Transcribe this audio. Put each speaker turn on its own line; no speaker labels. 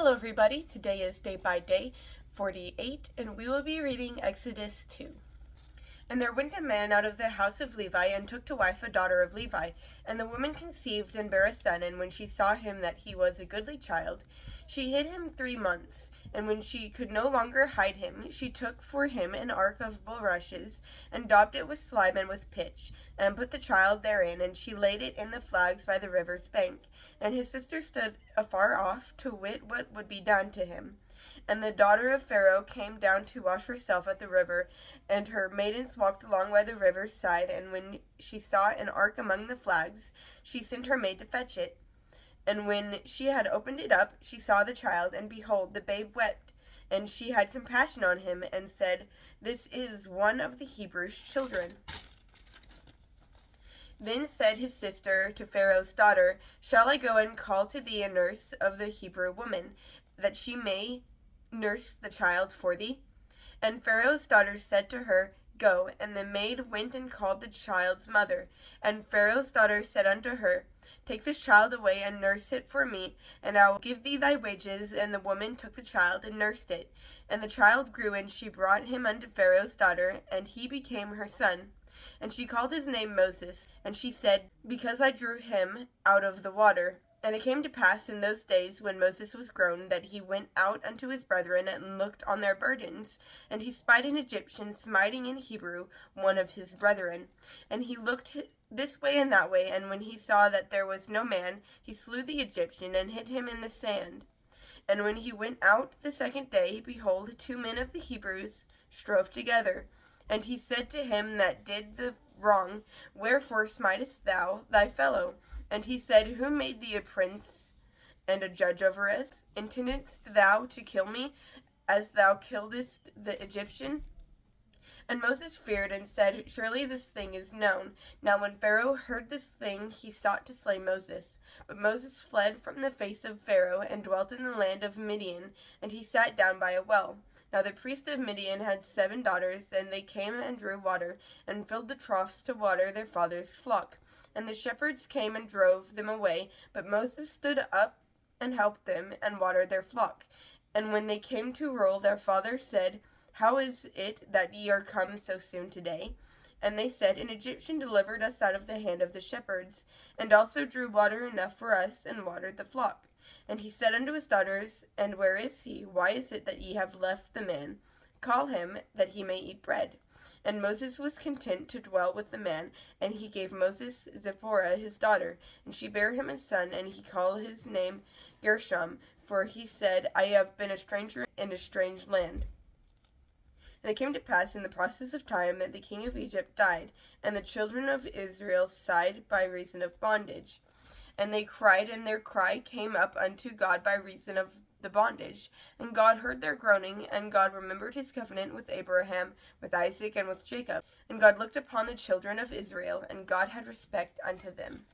Hello everybody, today is day by day 48 and we will be reading Exodus 2. And there went a man out of the house of Levi and took to wife a daughter of Levi. And the woman conceived and bare a son, and when she saw him that he was a goodly child, she hid him 3 months. And when she could no longer hide him, she took for him an ark of bulrushes, and daubed it with slime and with pitch, and put the child therein, and she laid it in the flags by the river's bank. And his sister stood afar off to wit what would be done to him. And the daughter of Pharaoh came down to wash herself at the river, and her maidens walked along by the river's side. And when she saw an ark among the flags, she sent her maid to fetch it. And when she had opened it up, she saw the child, and behold, the babe wept. And she had compassion on him, and said, "This is one of the Hebrews' children." Then said his sister to Pharaoh's daughter, "Shall I go and call to thee a nurse of the Hebrew woman, that she may nurse the child for thee?" And Pharaoh's daughter said to her, "Go." And the maid went and called the child's mother. And Pharaoh's daughter said unto her, "Take this child away and nurse it for me, and I will give thee thy wages." And the woman took the child and nursed it. And the child grew, and she brought him unto Pharaoh's daughter, and he became her son. And she called his name Moses. And she said, "Because I drew him out of the water." And it came to pass in those days, when Moses was grown, that he went out unto his brethren, and looked on their burdens. And he spied an Egyptian smiting an Hebrew, one of his brethren. And he looked this way and that way, and when he saw that there was no man, he slew the Egyptian, and hid him in the sand. And when he went out the second day, behold, 2 men of the Hebrews strove together. And he said to him that did the wrong, "Wherefore smitest thou thy fellow?" And he said, "Who made thee a prince and a judge over us? Intendest thou to kill me, as thou killedst the Egyptian?" And Moses feared, and said, "Surely this thing is known." Now when Pharaoh heard this thing, he sought to slay Moses. But Moses fled from the face of Pharaoh, and dwelt in the land of Midian, and he sat down by a well. Now the priest of Midian had 7 daughters, and they came and drew water, and filled the troughs to water their father's flock. And the shepherds came and drove them away, but Moses stood up and helped them, and watered their flock. And when they came to rule, their father said, "How is it that ye are come so soon today?" And they said, "An Egyptian delivered us out of the hand of the shepherds, and also drew water enough for us, and watered the flock." And he said unto his daughters, "And where is he? Why is it that ye have left the man? Call him, that he may eat bread." And Moses was content to dwell with the man, and he gave Moses Zipporah his daughter, and she bare him a son, and he called his name Gershom, for he said, "I have been a stranger in a strange land." And it came to pass in the process of time that the king of Egypt died, and the children of Israel sighed by reason of bondage. And they cried, and their cry came up unto God by reason of the bondage. And God heard their groaning, and God remembered his covenant with Abraham, with Isaac, and with Jacob. And God looked upon the children of Israel, and God had respect unto them.